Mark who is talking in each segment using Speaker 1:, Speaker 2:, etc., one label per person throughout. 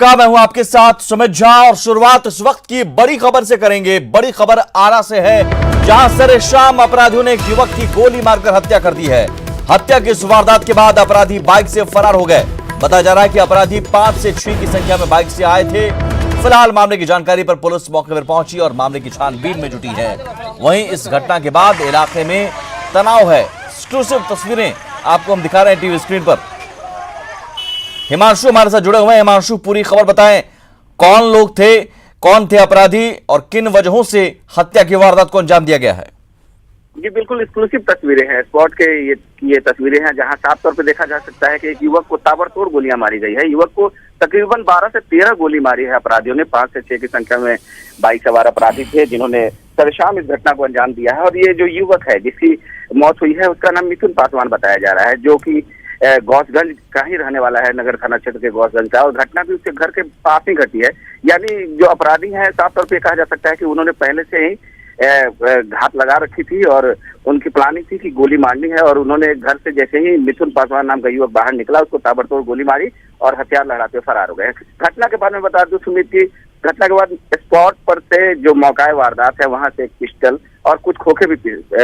Speaker 1: नमस्कार, मैं हूं आपके साथ सुमित झा और शुरुआत इस वक्त की बड़ी खबर से करेंगे। बड़ी खबर आरा से है, जहां सरेआम अपराधियों ने एक युवक की गोली मारकर हत्या कर दी है। हत्या की इस वारदात के बाद अपराधी बाइक से फरार हो गए। बताया जा रहा है कि अपराधी 5 से 6 की संख्या में बाइक से आए थे। फिलहाल मामले की जानकारी पर पुलिस मौके पर पहुंची और मामले की छानबीन में जुटी है। वहीं इस घटना के बाद इलाके में तनाव है। एक्सक्लूसिव तस्वीरें आपको हम दिखा रहे हैं टीवी स्क्रीन पर। हिमांशु हमारे साथ जुड़े हुए हैं। हिमांशु, पूरी खबर बताएं, कौन लोग थे, कौन थे अपराधी और किन वजहों से हत्या की वारदात को अंजाम दिया गया है?
Speaker 2: जी बिल्कुल, एक्सक्लूसिव तस्वीरें हैं स्पॉट के। ये तस्वीरें हैं जहां साफ तौर पे देखा जा सकता है कि एक युवक को ताबड़तोड़ गोलियां मारी गई है। युवक को तकरीबन 12 से 13 गोली मारी है अपराधियों ने। 5 से 6 की संख्या में बाइक सवार अपराधी थे जिन्होंने सरेआम इस घटना को अंजाम दिया है। और ये जो युवक है जिसकी मौत हुई है उसका नाम मिथुन पासवान बताया जा रहा है, जो कि गौसगंज का ही रहने वाला है, नगर थाना क्षेत्र के गौसगंज का। और घटना भी उसके घर के पास ही घटी है। यानी जो अपराधी हैं साफ तौर पे कहा जा सकता है कि उन्होंने पहले से ही घात लगा रखी थी और उनकी प्लानिंग थी कि गोली मारनी है। और उन्होंने घर से जैसे ही मिथुन पासवान नाम का युवक बाहर निकला, उसको ताबड़तोड़ गोली मारी और हथियार लहराते हुए फरार हो गए। घटना के बारे में बता दूं सुमित की, घटना के बाद स्पॉट पर से जो मौका वारदात है वहां से एक पिस्टल और कुछ खोखे भी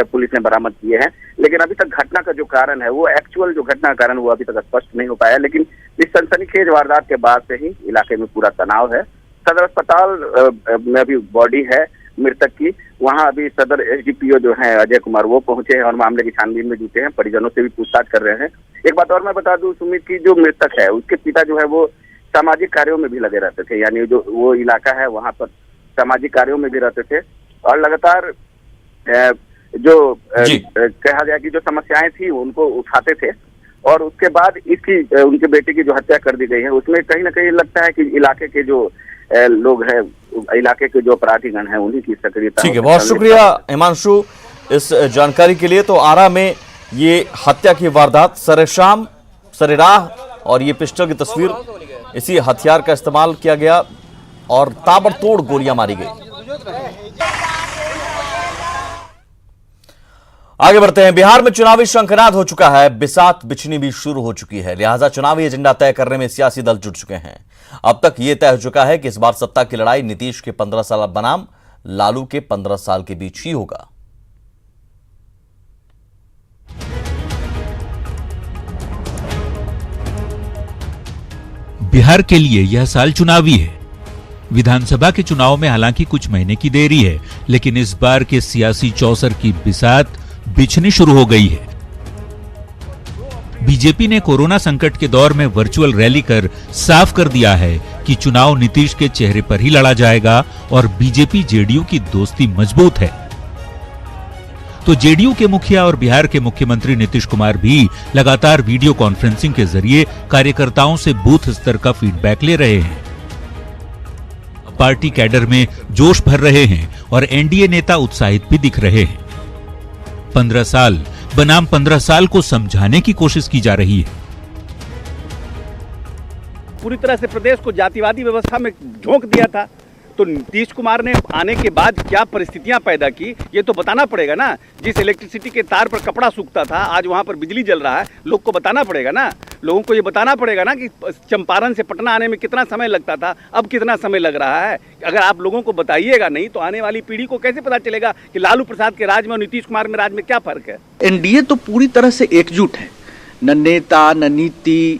Speaker 2: पुलिस ने बरामद किए हैं। लेकिन अभी तक घटना का जो कारण है, वो एक्चुअल जो घटना का कारण वो अभी तक स्पष्ट नहीं हो पाया। लेकिन इस सनसनीखेज वारदात के बाद से ही इलाके में पूरा तनाव है। सदर अस्पताल में अभी बॉडी है मृतक की। वहां अभी सदर एसडीपीओ जो है अजय कुमार वो पहुंचे हैं और मामले की छानबीन में जुटे हैं। परिजनों से भी पूछताछ कर रहे हैं। एक बात और मैं बता दूं सुमित की, जो मृतक है उसके पिता जो है वो सामाजिक कार्यों में भी लगे रहते थे। यानी जो वो इलाका है वहां पर सामाजिक कार्यों में भी रहते थे और लगातार जो कहा गया कि जो समस्याएं थी उनको उठाते थे। और उसके बाद इसकी उनके बेटे की जो हत्या कर दी गई है उसमें कहीं ना कहीं लगता है कि इलाके के जो लोग हैं, इलाके के जो अपराधीगण हैं, उन्हीं की सक्रियता।
Speaker 1: ठीक है, बहुत शुक्रिया हिमांशु इस जानकारी के लिए। तो आरा में ये हत्या की वारदात सरेराह और ये पिस्टल की तस्वीर, इसी हथियार का इस्तेमाल किया गया और ताबड़तोड़ गोलियां मारी गई। आगे बढ़ते हैं। बिहार में चुनावी शंखनाद हो चुका है। बिसात बिछनी भी शुरू हो चुकी है। लिहाजा चुनावी एजेंडा तय करने में सियासी दल जुट चुके हैं। अब तक यह तय हो चुका है कि इस बार सत्ता की लड़ाई नीतीश के 15 साल बनाम लालू के 15 साल के बीच ही होगा।
Speaker 3: बिहार के लिए यह साल चुनावी है। विधानसभा के चुनाव में हालांकि कुछ महीने की देरी है, लेकिन इस बार के सियासी चौसर की बिसात बिछनी शुरू हो गई है। बीजेपी ने कोरोना संकट के दौर में वर्चुअल रैली कर साफ कर दिया है कि चुनाव नीतीश के चेहरे पर ही लड़ा जाएगा और बीजेपी जेडीयू की दोस्ती मजबूत है। तो जेडीयू के मुखिया और बिहार के मुख्यमंत्री नीतीश कुमार भी लगातार वीडियो कॉन्फ्रेंसिंग के जरिए कार्यकर्ताओं से बूथ स्तर का फीडबैक ले रहे हैं। पार्टी कैडर में जोश भर रहे हैं और एनडीए नेता उत्साहित भी दिख रहे हैं। 15 साल बनाम 15 साल को समझाने की कोशिश की जा रही है।
Speaker 4: पूरी तरह से प्रदेश को जातिवादी व्यवस्था में झोंक दिया था। तो नीतीश कुमार ने आने के बाद क्या परिस्थितियां पैदा की, ये तो बताना पड़ेगा ना। जिस इलेक्ट्रिसिटी के तार पर कपड़ा सूखता था, आज वहां पर बिजली जल रहा है। लोग को बताना पड़ेगा ना, लोगों को ये बताना पड़ेगा ना कि चंपारण से पटना आने में कितना समय लगता था, अब कितना समय लग रहा है। अगर आप लोगों को बताइएगा नहीं तो आने वाली पीढ़ी को कैसे पता चलेगा कि लालू प्रसाद के राज में और नीतीश कुमार में राज में क्या फर्क है।
Speaker 5: एनडीए तो पूरी तरह से एकजुट है। न नेता, न नीति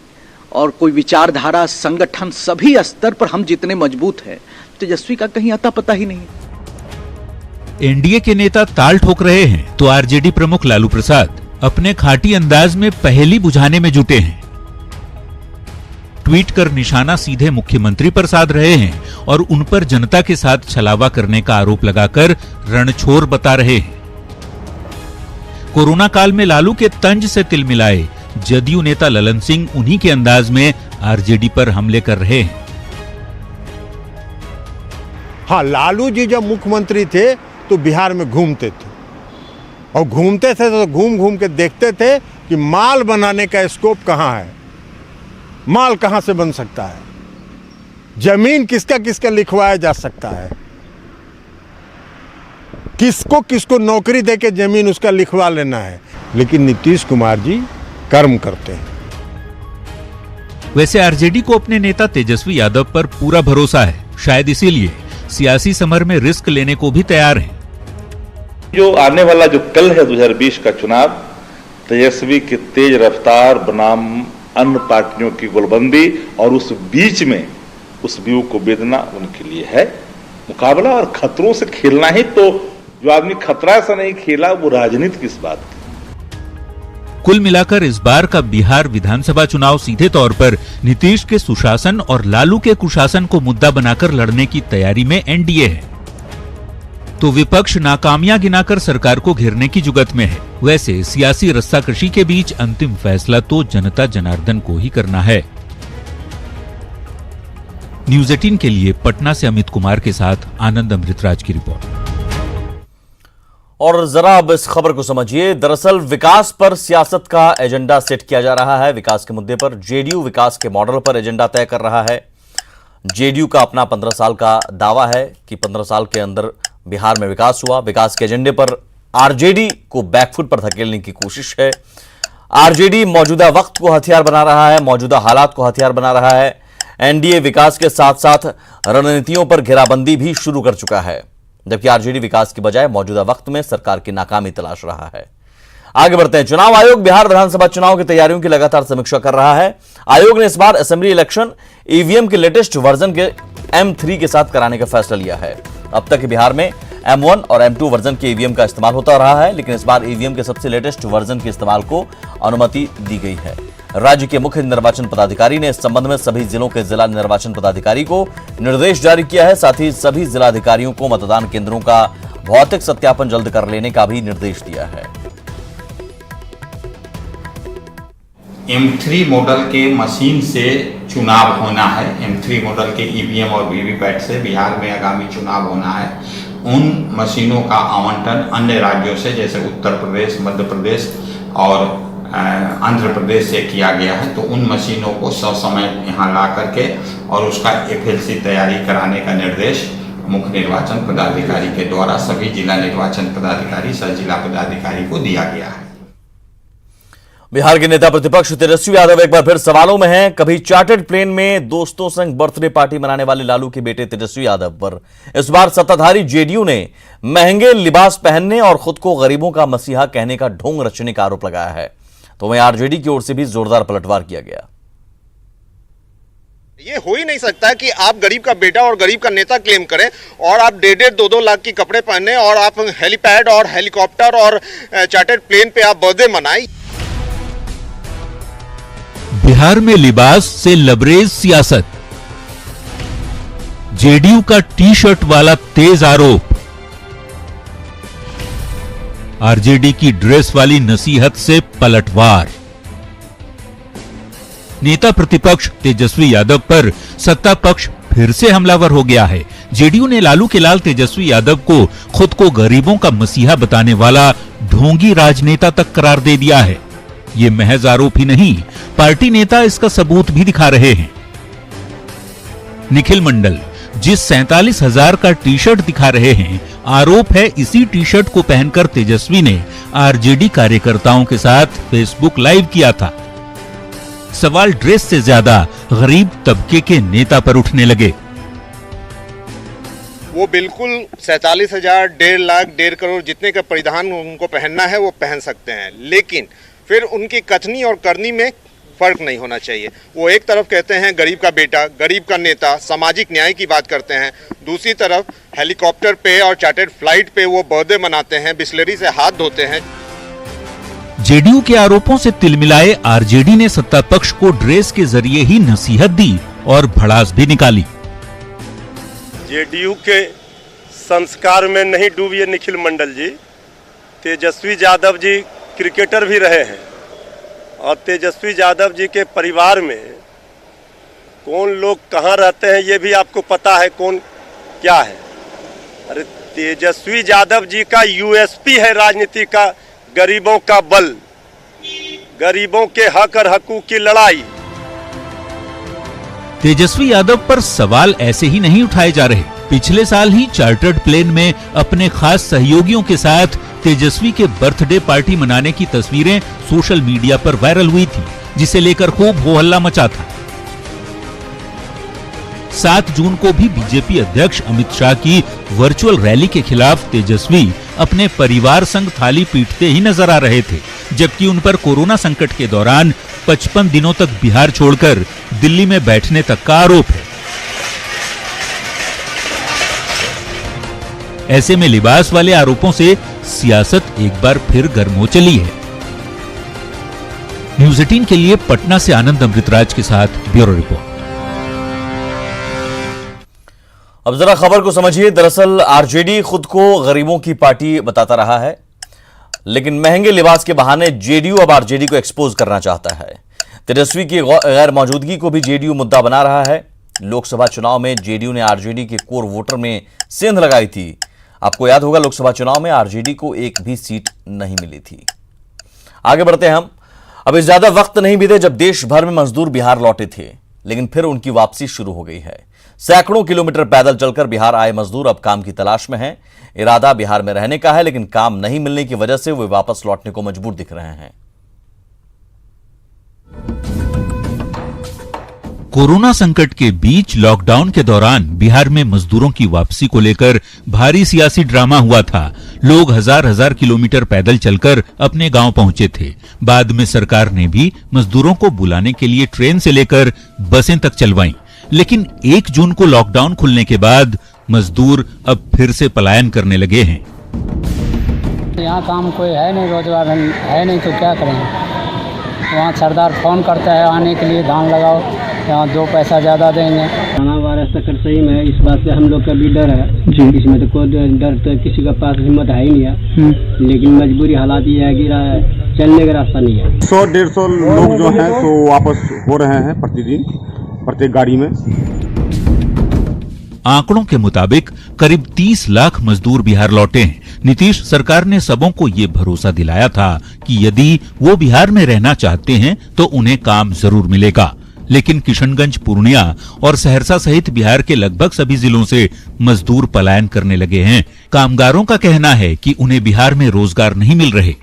Speaker 5: और कोई विचारधारा, संगठन, सभी स्तर पर हम जितने मजबूत हैं, तेजस्वी का कहीं आता पता ही नहीं।
Speaker 3: एनडीए के नेता ताल ठोक रहे हैं तो आरजेडी प्रमुख लालू प्रसाद अपने खाटी अंदाज में पहेली बुझाने में जुटे हैं। ट्वीट कर निशाना सीधे मुख्यमंत्री पर साध रहे हैं और उन पर जनता के साथ छलावा करने का आरोप लगाकर रणछोर बता रहे हैं। कोरोना काल में लालू के तंज से तिलमिलाए जदयू नेता ललन सिंह उन्हीं के अंदाज में आरजेडी पर हमले कर रहे हैं।
Speaker 6: हाँ, लालू जी जब मुख्यमंत्री थे तो बिहार में घूमते थे और घूमते थे तो घूम घूम के देखते थे कि माल बनाने का स्कोप कहाँ है, माल कहाँ से बन सकता है, जमीन किसका किसका लिखवाया जा सकता है, किसको किसको नौकरी देके जमीन उसका लिखवा लेना है। लेकिन नीतीश कुमार जी कर्म करते हैं।
Speaker 3: वैसे आरजेडी को अपने नेता तेजस्वी यादव पर पूरा भरोसा है, शायद इसीलिए सियासी समर में रिस्क लेने को भी तैयार हैं।
Speaker 7: जो आने वाला जो कल है 2020 का चुनाव, तेजस्वी की तेज रफ्तार बनाम अन्य पार्टियों की गोलबंदी और उस बीच में उस व्यू को बेदना उनके लिए है मुकाबला। और खतरों से खेलना ही तो, जो आदमी खतरा से नहीं खेला वो राजनीति किस बात की।
Speaker 3: कुल मिलाकर इस बार का बिहार विधानसभा चुनाव सीधे तौर पर नीतीश के सुशासन और लालू के कुशासन को मुद्दा बनाकर लड़ने की तैयारी में एनडीए है, तो विपक्ष नाकामियां गिनाकर सरकार को घेरने की जुगत में है। वैसे सियासी रस्साकशी के बीच अंतिम फैसला तो जनता जनार्दन को ही करना है। न्यूज़ 18 के लिए पटना से अमित कुमार के साथ आनंद अमृतराज की रिपोर्ट।
Speaker 1: और जरा अब इस खबर को समझिए। दरअसल विकास पर सियासत का एजेंडा सेट किया जा रहा है। विकास के मुद्दे पर जेडीयू विकास के मॉडल पर एजेंडा तय कर रहा है। जेडीयू का अपना 15 साल का दावा है कि 15 साल के अंदर बिहार में विकास हुआ। विकास के एजेंडे पर आरजेडी को बैकफुट पर धकेलने की कोशिश है। आरजेडी मौजूदा वक्त को हथियार बना रहा है, मौजूदा हालात को हथियार बना रहा है। एनडीए विकास के साथ साथ रणनीतियों पर घेराबंदी भी शुरू कर चुका है, जबकि आरजेडी विकास की बजाय मौजूदा वक्त में सरकार की नाकामी तलाश रहा है। आगे बढ़ते हैं। चुनाव आयोग बिहार विधानसभा चुनाव की तैयारियों की लगातार समीक्षा कर रहा है। आयोग ने इस बार असेंबली इलेक्शन ईवीएम के लेटेस्ट वर्जन के M3 के साथ कराने का फैसला लिया है। अब तक बिहार में M1 और M2 वर्जन के ईवीएम का इस्तेमाल होता रहा है, लेकिन इस बार ईवीएम के सबसे लेटेस्ट वर्जन के इस्तेमाल को अनुमति दी गई है। राज्य के मुख्य निर्वाचन पदाधिकारी ने इस संबंध में सभी जिलों के जिला निर्वाचन पदाधिकारी को निर्देश जारी किया है। साथ ही सभी जिलाधिकारियों को मतदान केंद्रों का भौतिक सत्यापन जल्द कर लेने का भी निर्देश दिया है।
Speaker 8: M3 मॉडल के मशीन से चुनाव होना है। M3 मॉडल के ईवीएम और वीवीपैट से बिहार में आगामी चुनाव होना है। उन मशीनों का आवंटन अन्य राज्यों से, जैसे उत्तर प्रदेश, मध्य प्रदेश और आंध्र प्रदेश से किया गया है। तो उन मशीनों को ससमय यहाँ ला करके और उसका FLC तैयारी कराने का निर्देश मुख्य निर्वाचन पदाधिकारी के द्वारा सभी जिला निर्वाचन पदाधिकारी, सह जिला पदाधिकारी को दिया गया है।
Speaker 1: बिहार के नेता प्रतिपक्ष तेजस्वी यादव एक बार फिर सवालों में हैं। कभी चार्टर्ड प्लेन में दोस्तों संग बर्थडे पार्टी मनाने वाले लालू के बेटे तेजस्वी यादव पर इस बार सत्ताधारी जेडीयू ने महंगे लिबास पहनने और खुद को गरीबों का मसीहा कहने का ढोंग रचने का आरोप लगाया है। तो वहीं आरजेडी की ओर से भी जोरदार पलटवार किया गया।
Speaker 9: ये हो ही नहीं सकता कि आप गरीब का बेटा और गरीब का नेता क्लेम करें और आप 1.5 2 लाख के कपड़े पहने और आप हेलीपैड और हेलीकॉप्टर और चार्टर्ड प्लेन पे आप बर्थडे मनाएं।
Speaker 3: बिहार में लिबास से लबरेज सियासत, जेडीयू का टी शर्ट वाला तेज आरोप, आरजेडी की ड्रेस वाली नसीहत से पलटवार। नेता प्रतिपक्ष तेजस्वी यादव पर सत्ता पक्ष फिर से हमलावर हो गया है। जेडीयू ने लालू के लाल तेजस्वी यादव को खुद को गरीबों का मसीहा बताने वाला ढोंगी राजनेता तक करार दे दिया है। ये महज आरोप ही नहीं, पार्टी नेता इसका सबूत भी दिखा रहे हैं। निखिल मंडल जिस 47,000 का टी शर्ट दिखा रहे हैं, आरोप है इसी टी शर्ट को पहनकर तेजस्वी ने आरजेडी कार्यकर्ताओं के साथ फेसबुक लाइव किया था। सवाल ड्रेस से ज्यादा गरीब तबके के नेता पर उठने लगे।
Speaker 9: वो बिल्कुल 47,000, 1.5 लाख, 1.5 करोड़ जितने का परिधान उनको पहनना है वो पहन सकते हैं, लेकिन फिर उनकी कथनी और करनी में फर्क नहीं होना चाहिए। वो एक तरफ कहते हैं गरीब का बेटा, गरीब का नेता, सामाजिक न्याय की बात करते हैं, दूसरी तरफ हेलीकॉप्टर पे और चार्टर्ड फ्लाइट पे वो बर्थडे मनाते हैं, बिस्लरी से हाथ धोते हैं।
Speaker 3: जेडीयू के आरोपों से तिलमिलाए आरजेडी ने सत्ता पक्ष को ड्रेस के जरिए ही नसीहत दी और भड़ास भी निकाली।
Speaker 10: जेडीयू के संस्कार में नहीं डूबिए निखिल मंडल जी। तेजस्वी यादव जी क्रिकेटर भी रहे हैं और तेजस्वी यादव जी के परिवार में कौन लोग कहाँ रहते हैं ये भी आपको पता है, कौन क्या है। अरे तेजस्वी यादव जी का यूएसपी है राजनीति का, गरीबों का बल, गरीबों के हक और हकूक की लड़ाई।
Speaker 3: तेजस्वी यादव पर सवाल ऐसे ही नहीं उठाए जा रहे। पिछले साल ही चार्टर्ड प्लेन में अपने खास सहयोगियों के साथ तेजस्वी के बर्थडे पार्टी मनाने की तस्वीरें सोशल मीडिया पर वायरल हुई थी, जिसे लेकर खूब हो हल्ला मचा था। 7 जून को भी बीजेपी अध्यक्ष अमित शाह की वर्चुअल रैली के खिलाफ तेजस्वी अपने परिवार संग थाली पीटते ही नजर आ रहे थे, जबकि उन पर कोरोना संकट के दौरान 55 दिनों तक बिहार छोड़कर दिल्ली में बैठने तक का आरोप है। ऐसे में लिबास वाले आरोपों से सियासत एक बार फिर गर्म हो चली है। न्यूज़ 18 के लिए पटना से आनंद अमृतराज के साथ ब्यूरो रिपोर्ट।
Speaker 1: अब जरा खबर को समझिए। दरअसल आरजेडी खुद को गरीबों की पार्टी बताता रहा है, लेकिन महंगे लिबास के बहाने जेडीयू अब आरजेडी को एक्सपोज करना चाहता है। तेजस्वी की गैर मौजूदगी को भी जेडीयू मुद्दा बना रहा है। लोकसभा चुनाव में जेडीयू ने आरजेडी के कोर वोटर में सेंध लगाई थी। आपको याद होगा, लोकसभा चुनाव में आरजेडी को एक भी सीट नहीं मिली थी। आगे बढ़ते हैं हम। अभी ज्यादा वक्त नहीं बीते जब देश भर में मजदूर बिहार लौटे थे, लेकिन फिर उनकी वापसी शुरू हो गई है। सैकड़ों किलोमीटर पैदल चलकर बिहार आए मजदूर अब काम की तलाश में हैं। इरादा बिहार में रहने का है, लेकिन काम नहीं मिलने की वजह से वे वापस लौटने को मजबूर दिख रहे हैं।
Speaker 3: कोरोना संकट के बीच लॉकडाउन के दौरान बिहार में मजदूरों की वापसी को लेकर भारी सियासी ड्रामा हुआ था। लोग हजार किलोमीटर पैदल चलकर अपने गांव पहुंचे थे। बाद में सरकार ने भी मजदूरों को बुलाने के लिए ट्रेन से लेकर बसें तक चलवाईं। लेकिन 1 जून को लॉकडाउन खुलने के बाद मजदूर अब फिर से पलायन करने लगे हैं।
Speaker 11: यहाँ काम कोई है नहीं, रोजगार है नहीं, तो क्या करेंगे। वहाँ सरदार फोन करता है आने के लिए, धान लगाओ, यहाँ 2 पैसा ज़्यादा देंगे।
Speaker 12: खाना वाला सकर सही में इस बात से हम लोग का भी डर है जी। इसमें तो कोई डर तो किसी का पास हिम्मत है ही नहीं है, लेकिन मजबूरी हालात ये है कि चलने का रास्ता नहीं है।
Speaker 6: 100-150 लोग जो हैं तो वापस हो रहे हैं प्रतिदिन, प्रत्येक गाड़ी में।
Speaker 3: आंकड़ों के मुताबिक करीब 30 लाख मजदूर बिहार लौटे हैं। नीतीश सरकार ने सबों को ये भरोसा दिलाया था कि यदि वो बिहार में रहना चाहते हैं तो उन्हें काम जरूर मिलेगा। लेकिन किशनगंज, पूर्णिया और सहरसा सहित बिहार के लगभग सभी जिलों से मजदूर पलायन करने लगे हैं। कामगारों का कहना है कि उन्हें बिहार में रोजगार नहीं मिल रहे।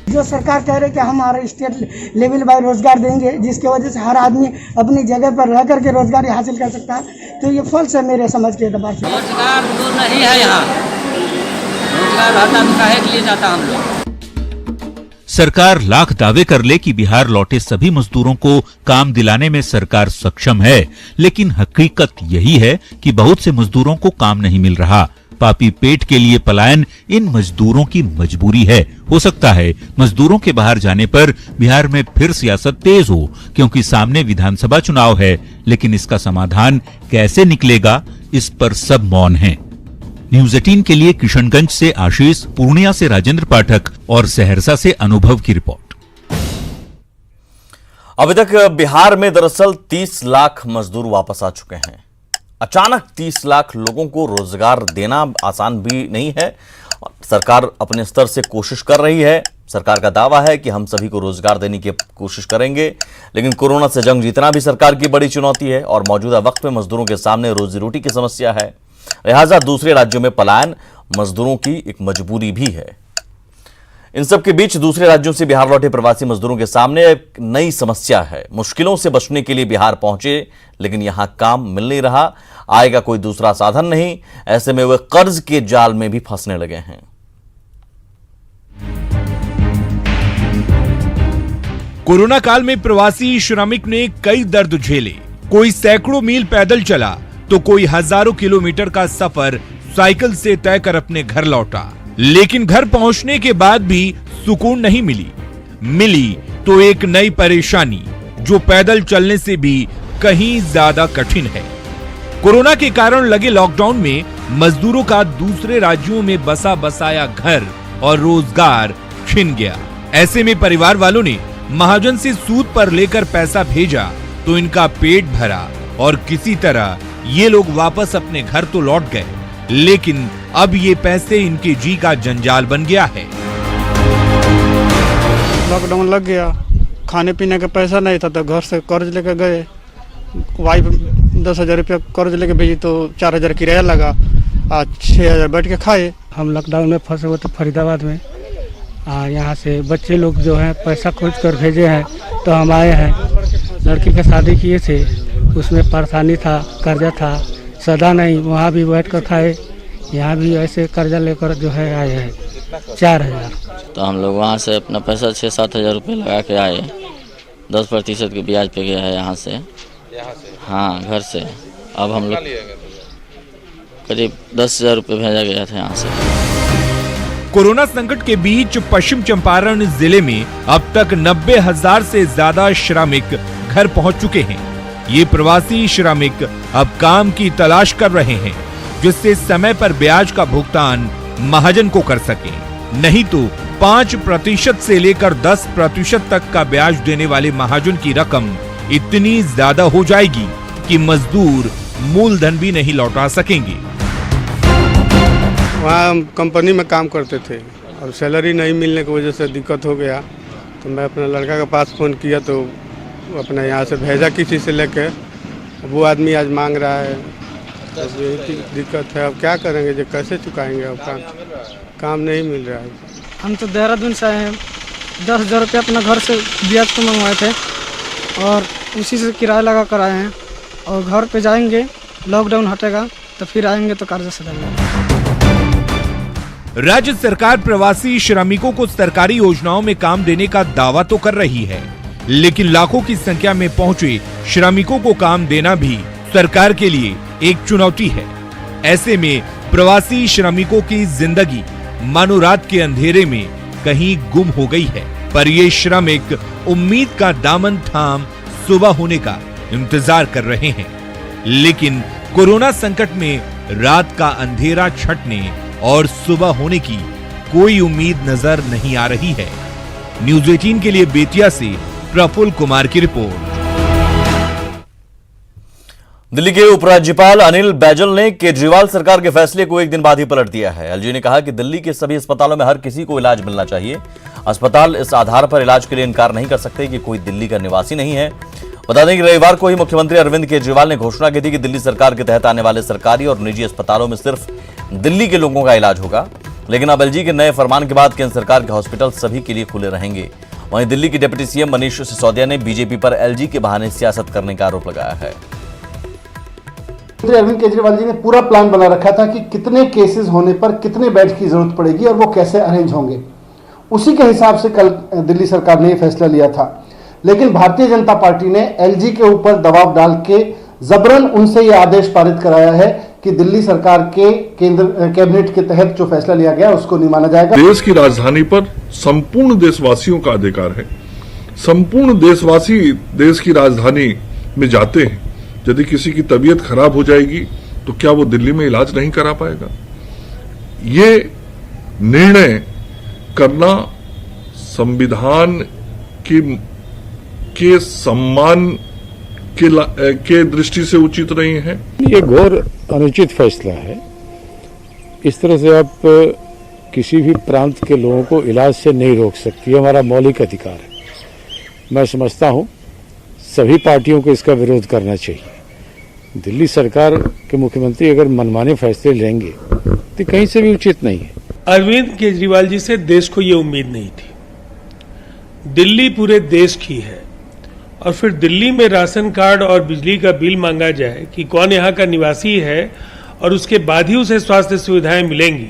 Speaker 13: जो सरकार कह रहे कि हमारे स्टेट लेवल बाय रोजगार देंगे, जिसकी वजह से हर आदमी अपनी जगह पर रह करके रोजगार हासिल कर सकता है, तो ये फॉल्स है मेरे समझ के एतबार से।
Speaker 11: रोजगार तो नहीं है यहाँ, रोजगार रहता तो काहे के लिए जाता हम लोग।
Speaker 3: सरकार लाख दावे कर ले कि बिहार लौटे सभी मजदूरों को काम दिलाने में सरकार सक्षम है, लेकिन हकीकत यही है कि बहुत से मजदूरों को काम नहीं मिल रहा। पापी पेट के लिए पलायन इन मजदूरों की मजबूरी है। हो सकता है मजदूरों के बाहर जाने पर बिहार में फिर सियासत तेज हो, क्योंकि सामने विधानसभा चुनाव है। लेकिन इसका समाधान कैसे निकलेगा, इस पर सब मौन हैं। न्यूज़ 18 के लिए किशनगंज से आशीष, पूर्णिया से राजेंद्र पाठक और सहरसा से अनुभव की रिपोर्ट।
Speaker 1: अभी तक बिहार में दरअसल 30 लाख मजदूर वापस आ चुके हैं। अचानक 30 लाख लोगों को रोजगार देना आसान भी नहीं है। सरकार अपने स्तर से कोशिश कर रही है। सरकार का दावा है कि हम सभी को रोजगार देने की कोशिश करेंगे, लेकिन कोरोना से जंग जीतना भी सरकार की बड़ी चुनौती है और मौजूदा वक्त में मजदूरों के सामने रोजी रोटी की समस्या है। लिहाजा दूसरे राज्यों में पलायन मजदूरों की एक मजबूरी भी है। इन सब के बीच दूसरे राज्यों से बिहार लौटे प्रवासी मजदूरों के सामने एक नई समस्या है। मुश्किलों से बचने के लिए बिहार पहुंचे, लेकिन यहां काम मिल नहीं रहा, आय का कोई दूसरा साधन नहीं। ऐसे में वे कर्ज के जाल में भी फंसने लगे हैं।
Speaker 14: कोरोना काल में प्रवासी श्रमिक ने कई दर्द झेले। कोई सैकड़ों मील पैदल चला तो कोई हजारों किलोमीटर का सफर साइकिल से तय कर अपने घर लौटा। लेकिन घर पहुंचने के बाद भी सुकून नहीं मिली तो एक नई परेशानी, जो पैदल चलने से भी कहीं ज्यादा कठिन है। कोरोना के कारण लगे लॉकडाउन में मजदूरों का दूसरे राज्यों में बसा बसाया घर और रोजगार छिन गया। ऐसे में परिवार वालों ने महाजन से सूद पर लेकर पैसा भेजा तो इनका पेट भरा और किसी तरह ये लोग वापस अपने घर तो लौट गए, लेकिन अब ये पैसे इनके जी का जंजाल बन गया है।
Speaker 15: लॉकडाउन लग गया, खाने पीने का पैसा नहीं था तो घर से कर्ज लेकर गए। वाइफ 10,000 रुपया कर्ज लेके भेजी तो 4,000 किराया लगा, आज 6,000 बैठ के खाए।
Speaker 12: हम लॉकडाउन में फंसे हुए थे फरीदाबाद में। यहाँ से बच्चे लोग जो हैं पैसा खोज कर भेजे हैं तो हम आए हैं। लड़की का शादी किए थे
Speaker 15: उसमें परेशानी था, कर्जा था, सदा नहीं, वहाँ भी बैठ कर खाए, यहाँ भी ऐसे कर्जा लेकर जो है आए हैं 4,000।
Speaker 16: तो हम लोग वहाँ से अपना पैसा 6-7 हज़ार रुपये लगा के आए, 10% के ब्याज पे गया है यहाँ से। हाँ, घर से। अब हम लोग करीब 10,000 रुपये भेजा गया था यहाँ से।
Speaker 14: कोरोना संकट के बीच पश्चिम चंपारण जिले में अब तक 90,000 से ज्यादा श्रमिक घर पहुंच चुके हैं। ये प्रवासी श्रमिक अब काम की तलाश कर रहे हैं, जिससे समय पर ब्याज का भुगतान महाजन को कर सकें। नहीं तो 5% से लेकर 10% तक का ब्याज देने वाले महाजन की रकम इतनी ज्यादा हो जाएगी कि मजदूर मूलधन भी नहीं लौटा सकेंगे।
Speaker 15: वहाँ हम कंपनी में काम करते थे और सैलरी नहीं मिलने की वजह से दिक्कत हो गया, तो मैं अपने लड़का के पास फ़ोन किया तो अपने यहाँ से भेजा किसी से लेके। वो आदमी आज मांग रहा है, तो यही दिक्कत है। अब क्या करेंगे, जो कैसे चुकाएंगे? अब काम नहीं मिल रहा है।
Speaker 11: हम तो देहरादून से आए हैं, 10,000 रुपये अपना घर से ब्याज को मंगवाए थे और उसी से किराया लगा कर आए हैं। और घर पे जाएंगे, लॉकडाउन हटेगा तो फिर आएंगे तो कर्जा से देंगे।
Speaker 14: राज्य सरकार प्रवासी श्रमिकों को सरकारी योजनाओं में काम देने का दावा तो कर रही है, लेकिन लाखों की संख्या में पहुंचे श्रमिकों को काम देना भी सरकार के लिए एक चुनौती है। ऐसे में प्रवासी श्रमिकों की जिंदगी मानो रात के अंधेरे में कहीं गुम हो गई है। पर ये श्रमिक उम्मीद का दामन थाम सुबह होने का इंतजार कर रहे हैं, लेकिन कोरोना संकट में रात का अंधेरा छटने और सुबह होने की कोई उम्मीद नजर नहीं आ रही है। न्यूज़ 18 के लिए बेतिया से प्रफुल्ल कुमार की रिपोर्ट।
Speaker 1: दिल्ली के उपराज्यपाल अनिल बैजल ने केजरीवाल सरकार के फैसले को एक दिन बाद ही पलट दिया है। एलजी ने कहा कि दिल्ली के सभी अस्पतालों में हर किसी को इलाज मिलना चाहिए। अस्पताल इस आधार पर इलाज के लिए इनकार नहीं कर सकते कि कोई दिल्ली का निवासी नहीं है। बता दें कि रविवार को ही मुख्यमंत्री अरविंद केजरीवाल ने घोषणा की थी कि दिल्ली सरकार के तहत आने वाले सरकारी और निजी अस्पतालों में सिर्फ दिल्ली के लोगों का इलाज होगा। लेकिन अब एलजी के नए फरमान के बाद केंद्र सरकार के हॉस्पिटल सभी के लिए खुले रहेंगे। वहीं दिल्ली की डिप्टी सीएम मनीष सिसोदिया ने बीजेपी पर एलजी के बहाने सियासत करने का आरोप लगाया है।
Speaker 17: अरविंद केजरीवाल जी ने पूरा प्लान बना रखा था कि कितने केसेस होने पर कितने बेड की जरूरत पड़ेगी और वो कैसे अरेंज होंगे। उसी के हिसाब से कल दिल्ली सरकार ने यह फैसला लिया था। लेकिन भारतीय जनता पार्टी ने एलजी के ऊपर दबाव डाल के जबरन उनसे यह आदेश पारित कराया है कि दिल्ली सरकार के केंद्र कैबिनेट के तहत जो फैसला लिया गया उसको नहीं माना जाएगा।
Speaker 18: देश की राजधानी पर संपूर्ण देशवासियों का अधिकार है। संपूर्ण देशवासी देश की राजधानी में जाते हैं। यदि किसी की तबीयत खराब हो जाएगी तो क्या वो दिल्ली में इलाज नहीं करा पाएगा? ये निर्णय करना संविधान के सम्मान के दृष्टि से उचित नहीं है।
Speaker 19: ये घोर अनुचित फैसला है। इस तरह से आप किसी भी प्रांत के लोगों को इलाज से नहीं रोक सकती, हमारा मौलिक अधिकार है। मैं समझता हूं सभी पार्टियों को इसका विरोध करना चाहिए। दिल्ली सरकार के मुख्यमंत्री अगर मनमाने फैसले लेंगे तो कहीं से भी उचित नहीं है।
Speaker 20: अरविंद केजरीवाल जी से देश को ये उम्मीद नहीं थी। दिल्ली पूरे देश की है और फिर दिल्ली में राशन कार्ड और बिजली का बिल मांगा जाए कि कौन यहाँ का निवासी है और उसके बाद ही उसे स्वास्थ्य सुविधाएं मिलेंगी।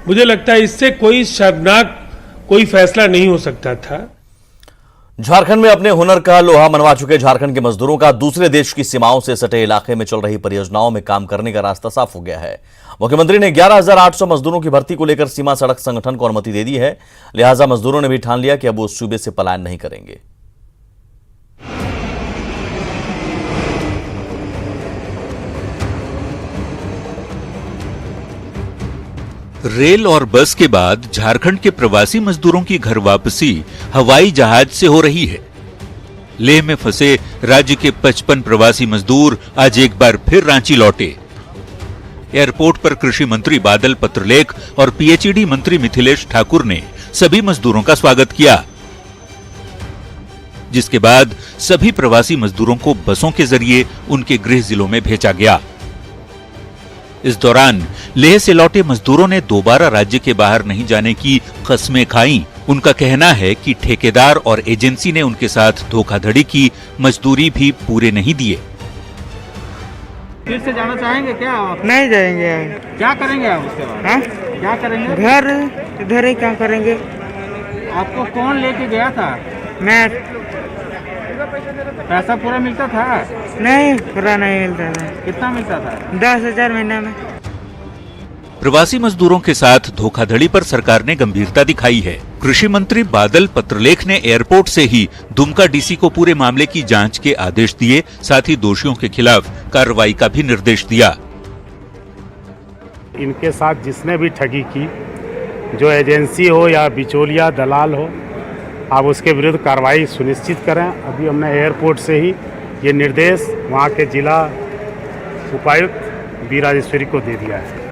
Speaker 20: मुझे लगता है इससे कोई शर्मनाक कोई फैसला नहीं हो सकता था।
Speaker 1: झारखंड में अपने हुनर का लोहा मनवा चुके झारखंड के मजदूरों का दूसरे देश की सीमाओं से सटे इलाके में चल रही परियोजनाओं में काम करने का रास्ता साफ हो गया है। मुख्यमंत्री ने 11,800 मजदूरों की भर्ती को लेकर सीमा सड़क संगठन को अनुमति दे दी है। लिहाजा मजदूरों ने भी ठान लिया कि अब वो उस सूबे से पलायन नहीं करेंगे।
Speaker 3: रेल और बस के बाद झारखंड के प्रवासी मजदूरों की घर वापसी हवाई जहाज से हो रही है। लेह में फंसे राज्य के 55 प्रवासी मजदूर आज एक बार फिर रांची लौटे। एयरपोर्ट पर कृषि मंत्री बादल पत्रलेख और पीएचईडी मंत्री मिथिलेश ठाकुर ने सभी मजदूरों का स्वागत किया, जिसके बाद सभी प्रवासी मजदूरों को बसों के जरिए उनके गृह जिलों में भेजा गया। इस दौरान लेह से लौटे मजदूरों ने दोबारा राज्य के बाहर नहीं जाने की कस्में खाई। उनका कहना है कि ठेकेदार और एजेंसी ने उनके साथ धोखाधड़ी की, मजदूरी भी पूरे नहीं दिए।
Speaker 21: फिर से जाना चाहेंगे क्या आप?
Speaker 22: नहीं जाएंगे।
Speaker 21: क्या करेंगे आप उसके बाद?
Speaker 22: हाँ?
Speaker 21: क्या करेंगे?
Speaker 22: घर इधर ही क्या करेंगे।
Speaker 21: आपको कौन लेके गया था?
Speaker 22: मैं।
Speaker 21: पैसा पूरा मिलता था?
Speaker 22: नहीं, पूरा नहीं मिलता था।
Speaker 21: कितना मिलता था?
Speaker 22: 10,000 महीना में।
Speaker 3: प्रवासी मजदूरों के साथ धोखाधड़ी पर सरकार ने गंभीरता दिखाई है। कृषि मंत्री बादल पत्रलेख ने एयरपोर्ट से ही दुमका डीसी को पूरे मामले की जांच के आदेश दिए, साथ ही दोषियों के खिलाफ कार्रवाई का भी निर्देश दिया।
Speaker 23: इनके साथ जिसने भी ठगी की, जो एजेंसी हो या बिचौलिया दलाल हो, आप उसके विरुद्ध कार्रवाई सुनिश्चित करें। अभी हमने एयरपोर्ट से ही ये निर्देश वहाँ के जिला उपायुक्त बी राजेश्वरी को दे दिया है।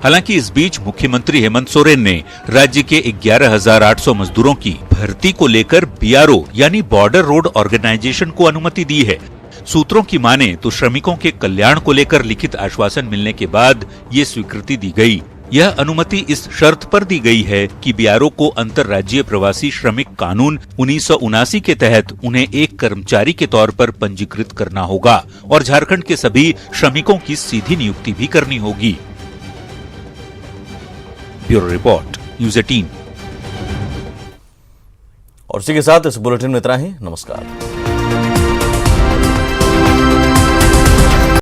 Speaker 3: हालांकि इस बीच मुख्यमंत्री हेमंत सोरेन ने राज्य के 11,800 मजदूरों की भर्ती को लेकर बीआरओ यानी बॉर्डर रोड ऑर्गेनाइजेशन को अनुमति दी है। सूत्रों की माने तो श्रमिकों के कल्याण को लेकर लिखित आश्वासन मिलने के बाद ये स्वीकृति दी गई। यह अनुमति इस शर्त पर दी गई है कि बीआरओ को अंतर्राज्यीय प्रवासी श्रमिक कानून 1979 के तहत उन्हें एक कर्मचारी के तौर पर पंजीकृत करना होगा और झारखंड के सभी श्रमिकों की सीधी नियुक्ति भी करनी होगी। Bureau report, news 18।
Speaker 1: और इसी के साथ इस बुलेटिन में इतना ही। नमस्कार।